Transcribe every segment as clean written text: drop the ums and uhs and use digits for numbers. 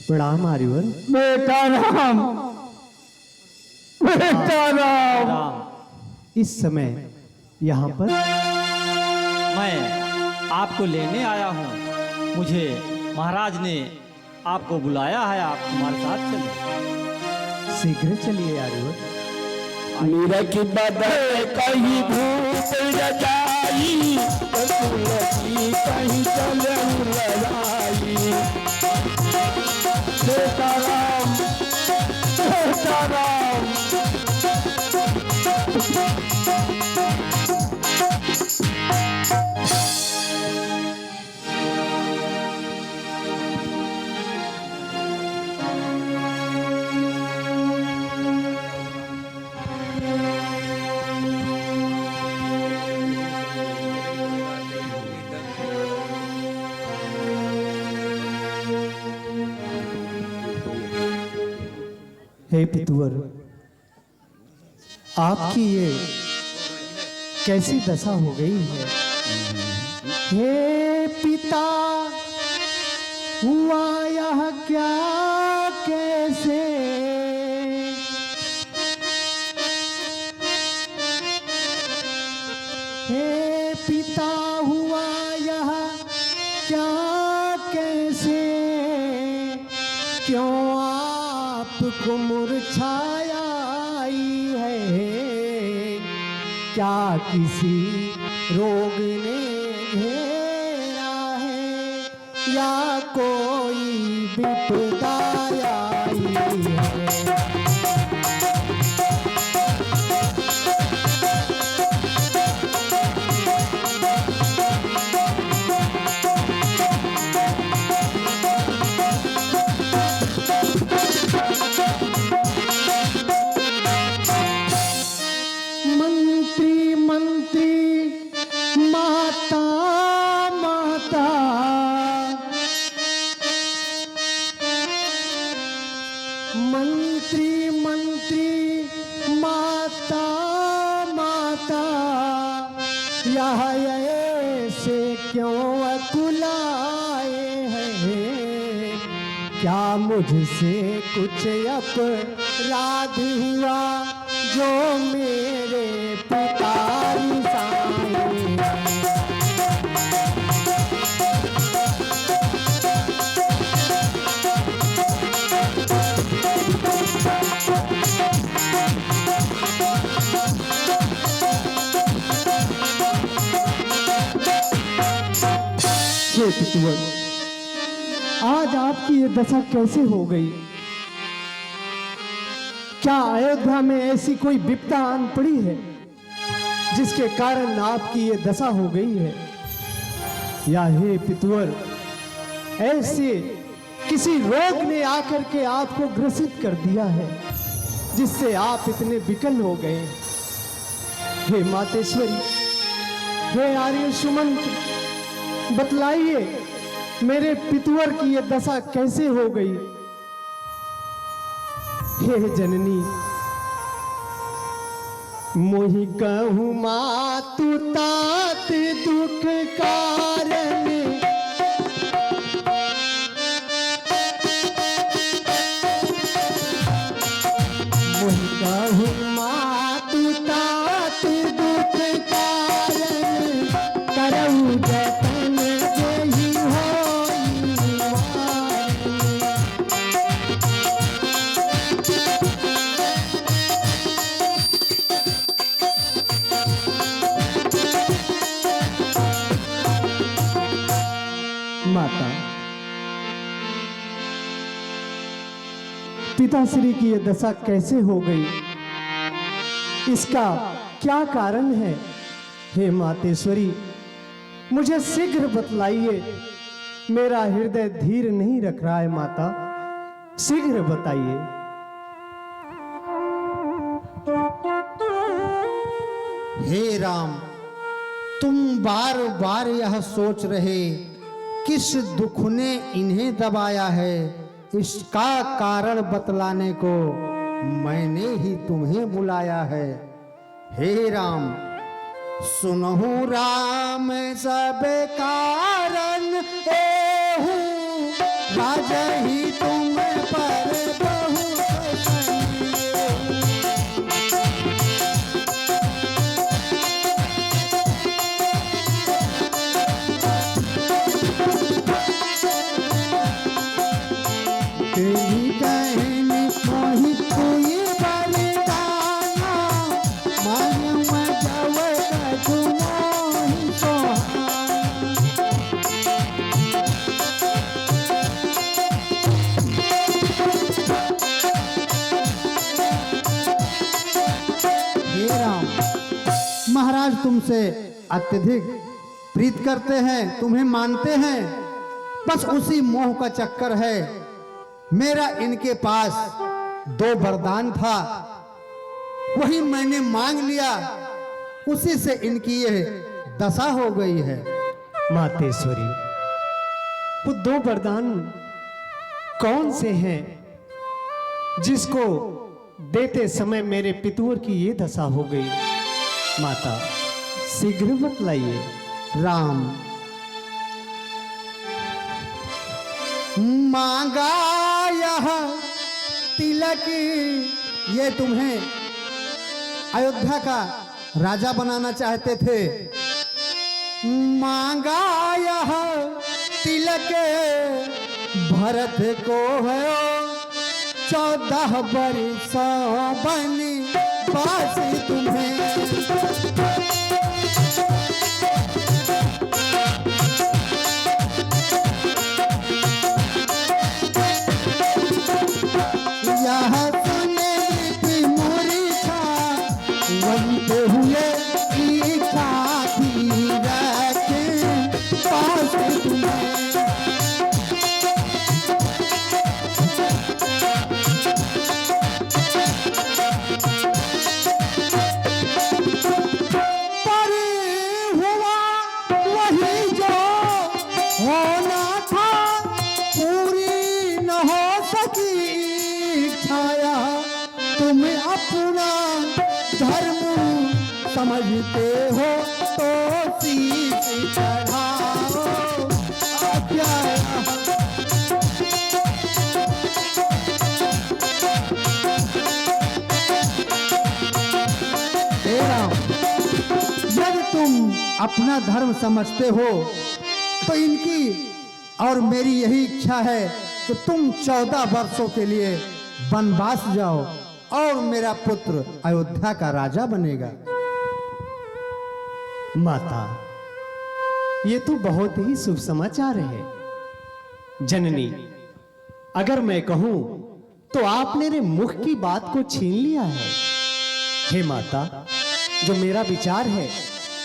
प्रणाम आर्यवर। बेटा राम, बेटा राम। इस समय यहाँ पर मैं आपको लेने आया हूँ। मुझे महाराज ने आपको बुलाया है, आप हमारे साथ चलिए। शीघ्र चलिए आर्यवर। मीरख बदल कहीं भूत रजाई, तुलसी कहीं चलन लड़ाई। बेटा राम, बेटा राम। हे पितुवर, आपकी ये कैसी दशा हो गई है? हे पिता, हुआ यह क्या कैसे? हे पिता, हुआ यह क्या कैसे? क्यों आपको मुरझाया आई है? क्या किसी रोग ने घेरा है, या कोई विपदा आई है? मंत्री मंत्री, माता माता, मंत्री मंत्री, माता माता, यह ऐसे क्यों अकुलाए हैं? क्या मुझसे कुछ अपराध हुआ जो मेरे पिता रिसाए? हे पितुवर, आज आपकी ये दशा कैसे हो गई? क्या अयोध्या में ऐसी कोई विपदा आन पड़ी है जिसके कारण आपकी ये दशा हो गई है? या हे पितुवर, ऐसे किसी रोग ने आकर के आपको ग्रसित कर दिया है जिससे आप इतने विकल हो गए? हे मातेश्वरी, हे आर्य सुमंत, बतलाइए मेरे पितुवर की ये दशा कैसे हो गई? हे जननी, मोहि कहूँ मातु तात दुख कारण, मोहि कहूँ मातु तात दुख कारण, करऊ जतन जेहि होई वारी। माता, पिताश्री की ये दशा कैसे हो गई? इसका क्या कारण है? हे मातेश्वरी, मुझे शीघ्र बतलाइए। मेरा हृदय धीर नहीं रख रहा है माता, शीघ्र बताइए। हे राम, तुम बार बार यह सोच रहे किस दुख ने इन्हें दबाया है, इसका कारण बतलाने को मैंने ही तुम्हें बुलाया है। हे राम, सुनहु राम सब कारण एहू राजही तुम तेरी कहनी मोहि कोई बरदाना मान्य मजव कछु मोहि सोहाना। हे राम, महाराज तुमसे अत्यधिक प्रीत करते हैं, तुम्हें मानते हैं, बस उसी मोह का चक्कर है। मेरा इनके पास 2 वरदान था, वही मैंने मांग लिया, उसी से इनकी यह दशा हो गई है। मातेश्वरी, वो 2 वरदान कौन से हैं जिसको देते समय मेरे पितुर की ये दशा हो गई? माता, शीघ्र बतलाइए। राम, मांगा यह तिलक, ये तुम्हें अयोध्या का राजा बनाना चाहते थे। मांगा यह तिलक भरत को है 14 वर्ष बनी बास तुम्हें। यह सुने मूर्छा बनते हुए इच्छा धीरज पास तुम्हें। पर हुआ वही जो होना था, पूरी न हो सकी छाया। तुम अपना धर्म समझते हो तो शीश चढ़ाओ। आज्ञा हे राम, यदि तुम अपना धर्म समझते हो तो इनकी और मेरी यही इच्छा है कि तुम 14 वर्षों के लिए वनवास जाओ और मेरा पुत्र अयोध्या का राजा बनेगा। माता, ये तो बहुत ही शुभ समाचार है। जननी, अगर मैं कहूं तो आपने मेरे मुख की बात को छीन लिया है। हे माता, जो मेरा विचार है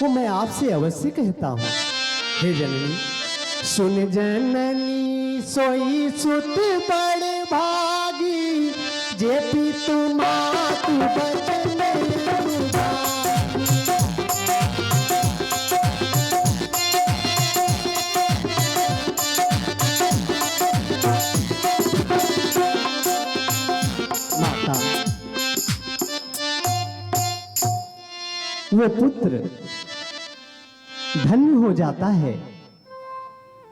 वो मैं आपसे अवश्य कहता हूं। हे जननी, सुन जननी सोई सुत बड़ भागी, जे पितु मातु बचन अनुरागी। माता, वो पुत्र धन्य हो जाता है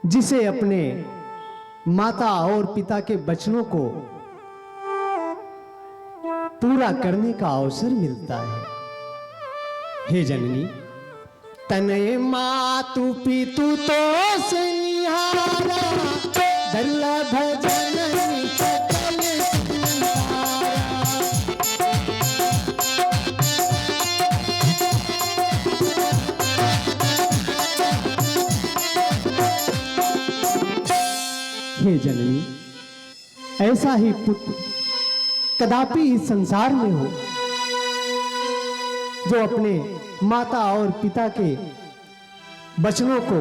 जिसे अपने माता और पिता के वचनों को पूरा करने का अवसर मिलता है। हे जननी, तनय मातु पितु तो सनिहारा, दुर्लभ जननी सकल संसारा। हे जननी, ऐसा ही पुत्र कदापि इस संसार में हो जो अपने माता और पिता के वचनों को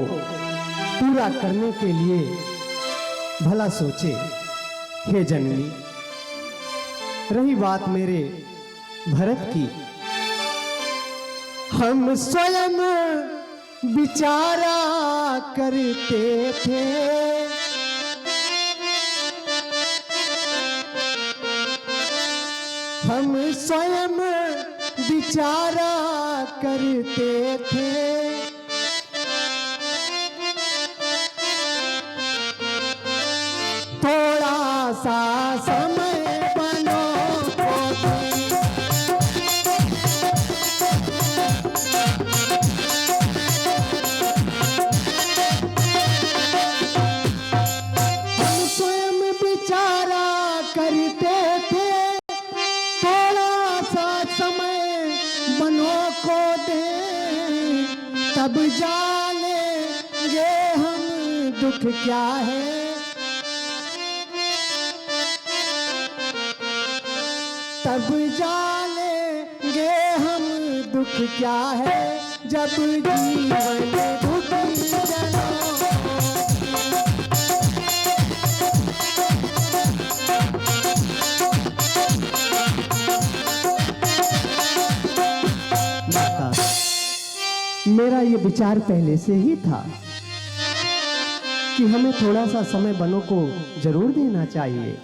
पूरा करने के लिए भला सोचे। हे जननी, रही बात मेरे भरत की, हम स्वयं विचारा करते थे, हम स्वयं विचारा करते थे, थोड़ा सा समय बनो हम स्वयं विचारा क्या है, तब जानेंगे हम दुख क्या है, जब जीवन दुखी जनों। माता, मेरा ये विचार पहले से ही था कि हमें थोड़ा सा समय बनों को जरूर देना चाहिए।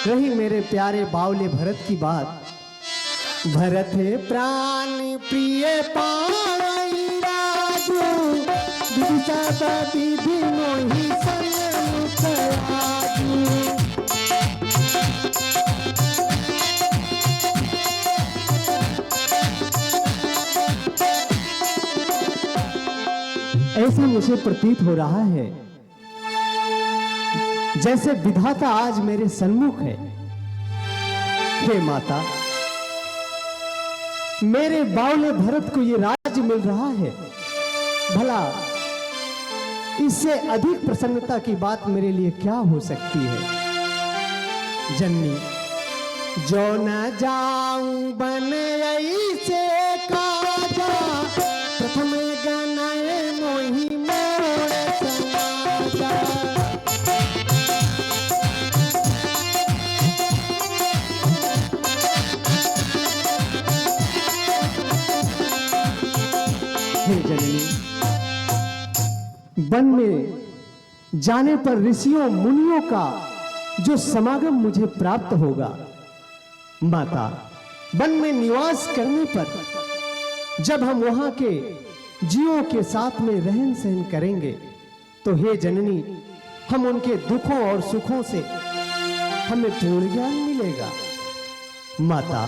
रही मेरे प्यारे बावले भरत की बात, भरत है प्राण प्रिय पाई राजू, विदिशा विधि मोहि सन्मुख आजू। ऐसा मुझे प्रतीत हो रहा है जैसे विधाता आज मेरे सन्मुख है। हे माता, मेरे बावले भरत को ये राज्य मिल रहा है, भला इससे अधिक प्रसन्नता की बात मेरे लिए क्या हो सकती है। जननी, जो न जाऊं बन ऐसे काजा, प्रथम गनय मोहि मोर समाजा। हे जननी, वन में जाने पर ऋषियों मुनियों का जो समागम मुझे प्राप्त होगा, माता, वन में निवास करने पर जब हम वहां के जीवों के साथ में रहन सहन करेंगे, तो हे जननी, हम उनके दुखों और सुखों से हमें पूर्ण ज्ञान मिलेगा। माता,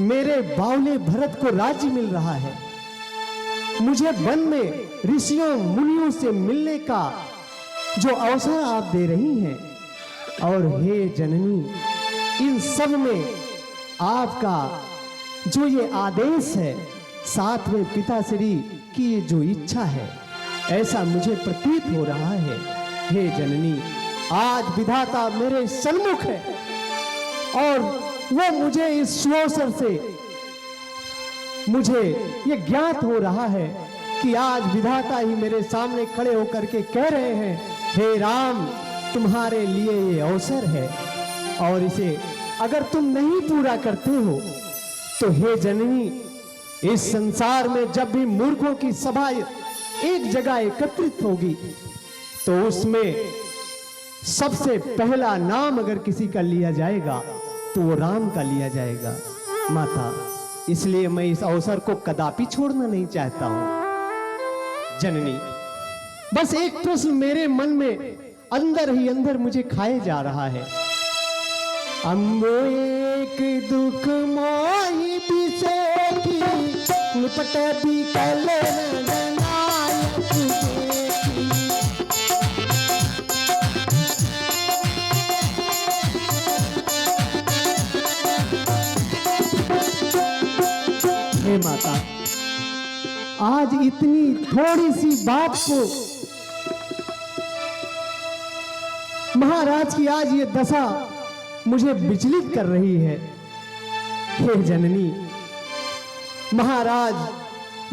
मेरे बावले भरत को राज्य मिल रहा है, मुझे वन में ऋषियों मुनियों से मिलने का जो अवसर आप दे रही हैं, और हे जननी, इन सब में आपका जो ये आदेश है, साथ में पिताश्री की ये जो इच्छा है, ऐसा मुझे प्रतीत हो रहा है। हे जननी, आज विधाता मेरे सन्मुख है और वो मुझे इस सुअवसर से मुझे ये ज्ञात हो रहा है कि आज विधाता ही मेरे सामने खड़े होकर के कह रहे हैं, हे राम, तुम्हारे लिए ये अवसर है और इसे अगर तुम नहीं पूरा करते हो तो हे जननी, इस संसार में जब भी मूर्खों की सभा एक जगह एकत्रित होगी तो उसमें सबसे पहला नाम अगर किसी का लिया जाएगा तो वो राम का लिया जाएगा। माता, इसलिए मैं इस अवसर को कदापि छोड़ना नहीं चाहता हूं। जननी, बस एक प्रश्न मेरे मन में अंदर ही अंदर मुझे खाए जा रहा है। अम्बो एक दुख मोहि बिसेखी, निपट बिकल रंगनायक देखी। हे माता, आज इतनी थोड़ी सी बात को महाराज की आज ये दशा मुझे विचलित कर रही है। हे जननी, महाराज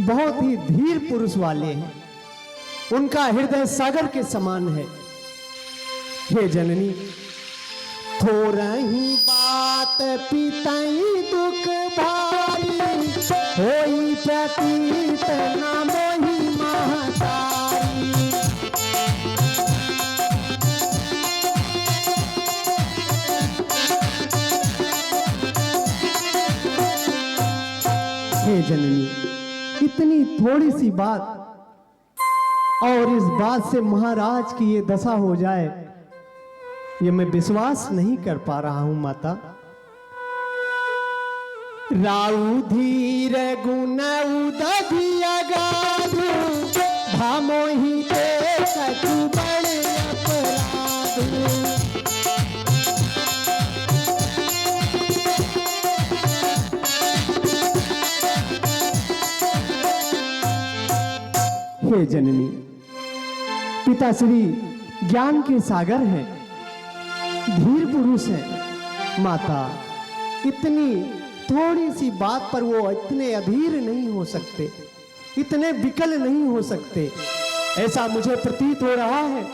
बहुत ही धीर पुरुष वाले हैं, उनका हृदय सागर के समान है। हे जननी, थोरही बात पितई दुख भारी, होई प्रतीत न मोहि महतारी। हे जननी, इतनी थोड़ी सी बात और इस बात से महाराज की ये दशा हो जाए, ये मैं विश्वास नहीं कर पा रहा हूं माता। राउ धीर गुण उदधिया गाधु, भामोहि ते कछु बड़े अपराधु। हे जननी, पिताश्री ज्ञान के सागर हैं, धीर पुरुष हैं। माता, इतनी थोड़ी सी बात पर वो इतने अधीर नहीं हो सकते, इतने विकल नहीं हो सकते। ऐसा मुझे प्रतीत हो रहा है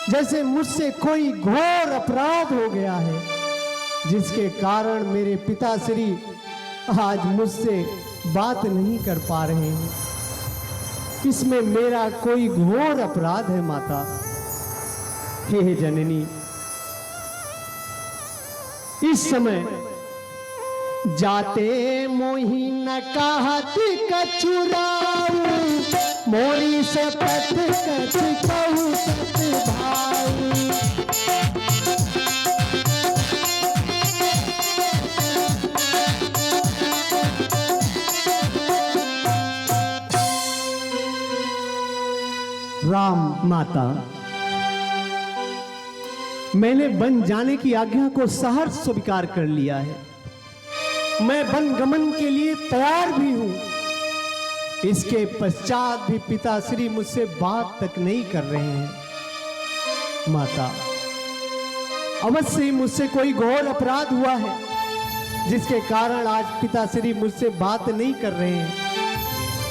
जैसे मुझसे कोई घोर अपराध हो गया है, जिसके कारण मेरे पिताश्री आज मुझसे बात नहीं कर पा रहे हैं। इसमें मेरा कोई घोर अपराध है माता। हे जननी, इस समय जाते मोही न कहत कचुराऊ, मोरी से पथ कच कहू सत भाई। राम, माता, मैंने वन जाने की आज्ञा को सहर्ष स्वीकार कर लिया है। मैं वन गमन के लिए तैयार भी हूं। इसके पश्चात भी पिताश्री मुझसे बात तक नहीं कर रहे हैं। माता, अवश्य ही मुझसे कोई घोर अपराध हुआ है, जिसके कारण आज पिताश्री मुझसे बात नहीं कर रहे हैं।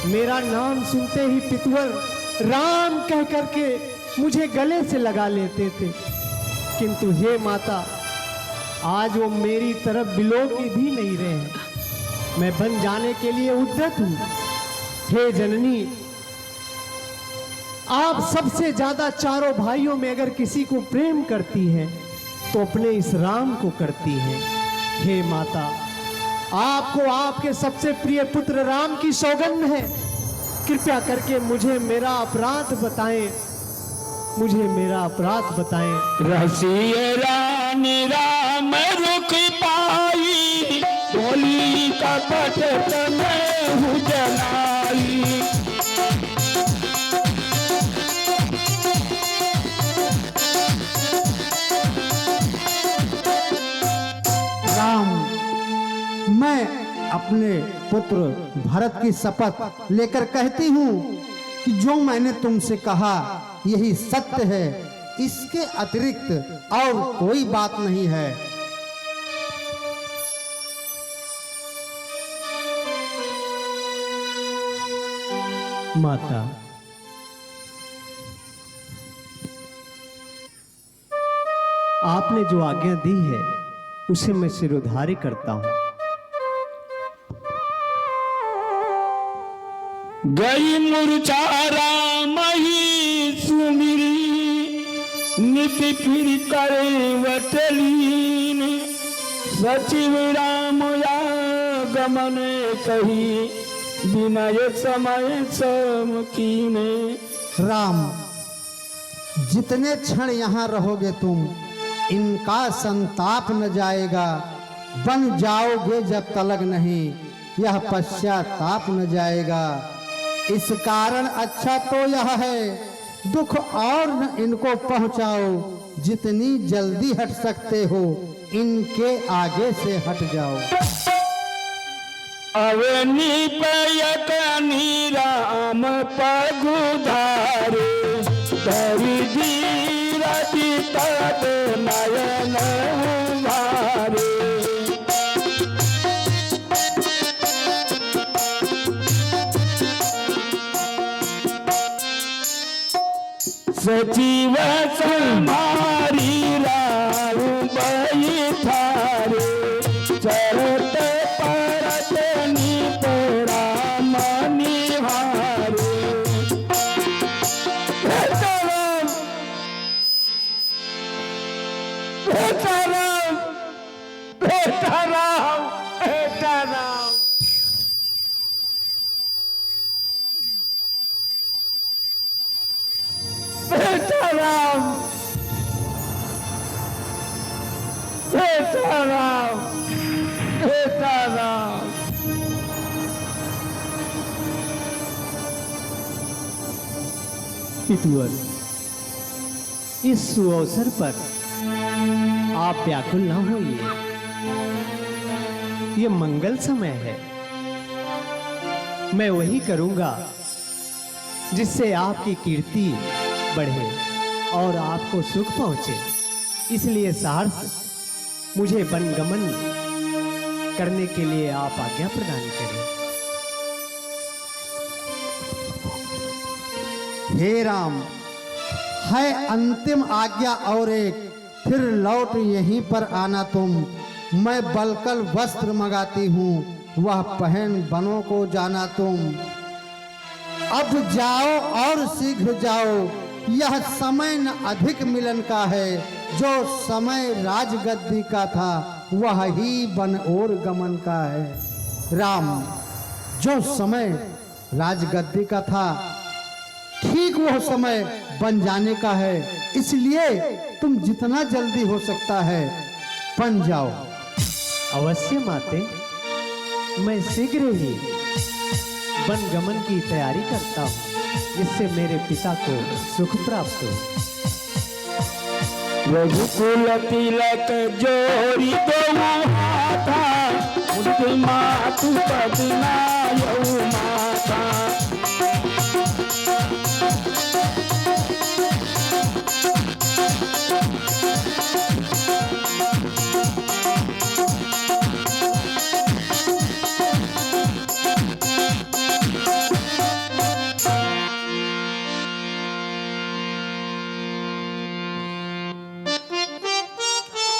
मेरा नाम सुनते ही पितुवर राम कह करके मुझे गले से लगा लेते थे, किंतु हे माता, आज वो मेरी तरफ बिलोकी भी नहीं रहे हैं। मैं बन जाने के लिए उद्यत हूं। हे जननी, आप सबसे ज्यादा चारों भाइयों में अगर किसी को प्रेम करती हैं तो अपने इस राम को करती हैं। हे माता, आपको आपके सबसे प्रिय पुत्र राम की सौगंध है। कृपया करके मुझे मेरा अपराध बताएं, मुझे मेरा अपराध बताएं। रसिए रानी राम रुक पाई, बोली कपट में हूँ जलाई। राम, मैं अपने पुत्र भरत की शपथ लेकर कहती हूँ कि जो मैंने तुमसे कहा यही सत्य है, इसके अतिरिक्त और कोई बात नहीं है। माता, आपने जो आज्ञा दी है उसे मैं सिरोधार्य करता हूं। गई मूर्छा राम ही सुमिरी, नित फिर करे वटलीन। सचिव राम या गमन कही, विनय समय समकीने। राम, जितने क्षण यहाँ रहोगे तुम, इनका संताप न जाएगा। बन जाओगे जब तलक नहीं, यह पश्चाताप न जाएगा। इस कारण अच्छा तो यह है, दुख और न इनको पहुंचाओ। जितनी जल्दी हट सकते हो, इनके आगे से हट जाओ। अवनी पयकनी राम पगुधारे, धरि धीरति तब नयन भारे। सचिव समारी राम बैठारे, चरत परत निपरा मनिहारे। बेचाराम, बेचाराम, बेचाराम, बेचाराम। बेचाराम, बेचाराम, बेचाराम। पितुवर, इस सुअवसर पर आप व्याकुल ना होइए। ये मंगल समय है। मैं वही करूंगा जिससे आपकी कीर्ति बढ़े। और आपको सुख पहुंचे, इसलिए सहर्ष मुझे वनगमन करने के लिए आप आज्ञा प्रदान करें। हे राम, है अंतिम आज्ञा और एक, फिर लौट यहीं पर आना तुम। मैं बलकल वस्त्र मंगाती हूँ, वह पहन बनों को जाना तुम। अब जाओ और शीघ्र जाओ, यह समय न अधिक मिलन का है। जो समय राजगद्दी का था, वह ही वन और गमन का है। राम, जो समय राजगद्दी का था, ठीक वो समय बन जाने का है। इसलिए तुम जितना जल्दी हो सकता है बन जाओ। अवश्य माते, मैं शीघ्र ही वनगमन की तैयारी करता हूँ, जिससे मेरे पिता को सुख प्राप्त हो। रघुकुल तिलक जोरी दो हाथा, उनके मातु पद नायऊ माता।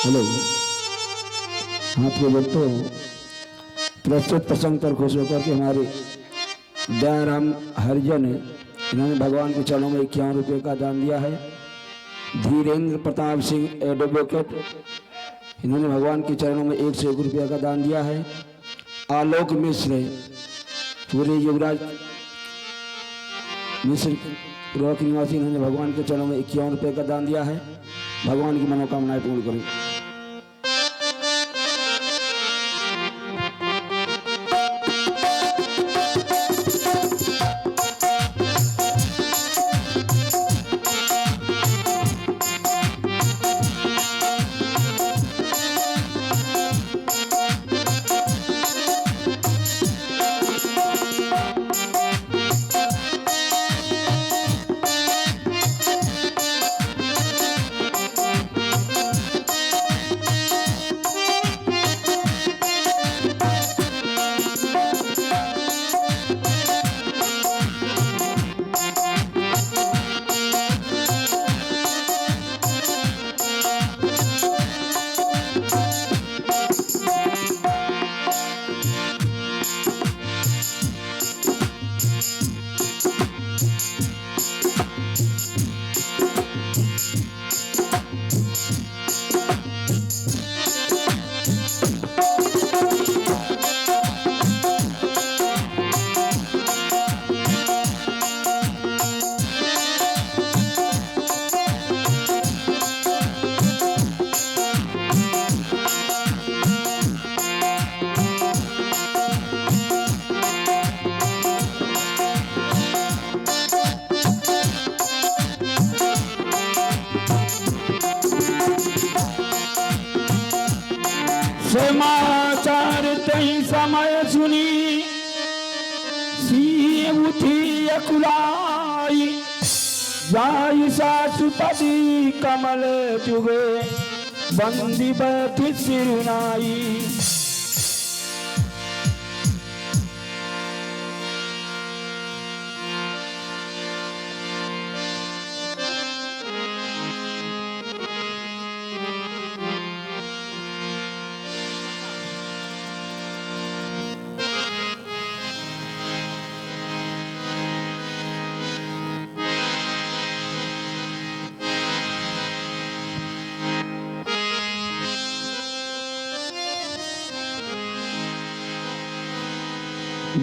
हेलो, आपके दोस्तों प्रस्तुत प्रसंग पर खुश होकर के हमारे दयाराम हरिजन, इन्होंने भगवान के चरणों में 51 रुपये का दान दिया है। धीरेन्द्र प्रताप सिंह एडवोकेट, इन्होंने भगवान के चरणों में 101 रुपये का दान दिया है। आलोक मिश्र, पूरे युवराज मिश्र रोक निवासी, इन्होंने भगवान के चरणों में 51 रुपये का दान दिया है। भगवान की मनोकामनाएं पूर्ण करें। समाचार तई समय सुनी, सी उठी अकुलाई। जाई सासुपति कमल जुगे, बंदी बैठी सिरनाई।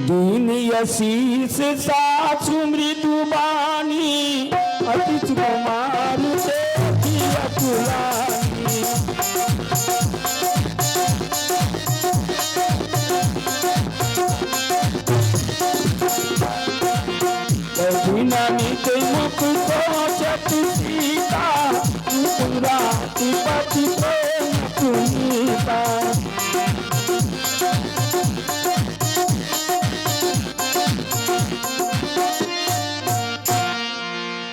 दीन यशीष सासु मृदुबानी, अतिथि कुमार देखी अकुलानी। नित मुख सोचत सीता, राति पति प्रेम पुनीता।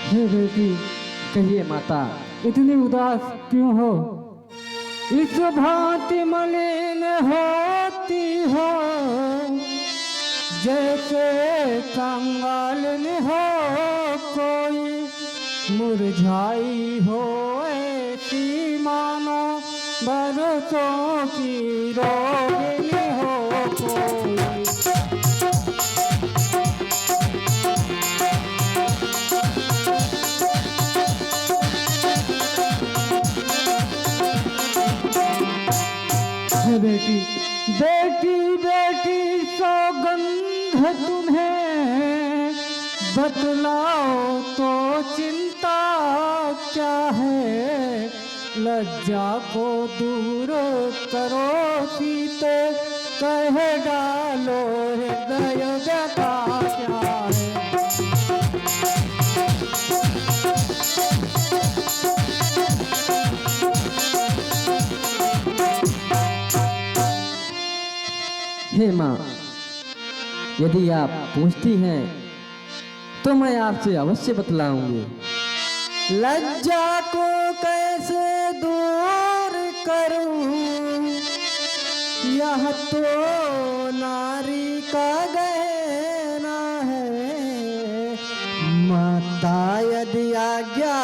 हे बेटी, कहिए माता, इतनी उदास क्यों हो? इस भांति मलिन होती हो जैसे कंगालिन हो कोई, मुरझाई हो ऐसी मानो बरसों की रोगिनी हो कोई। बेटी बेटी बेटी सौगंध तुम्हें, बतलाओ तो चिंता क्या है? लज्जा को दूर करो सीते, कह डालो हृदय व्यथा क्या है? हे माँ, यदि आप पूछती हैं तो मैं आपसे अवश्य बतलाऊंगी। लज्जा को कैसे दूर करूं, यह तो नारी का गहना है। माता यदि आज्ञा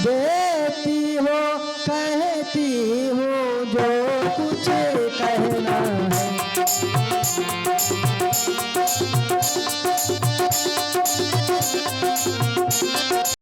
देती हो, कहती हो जो कुछ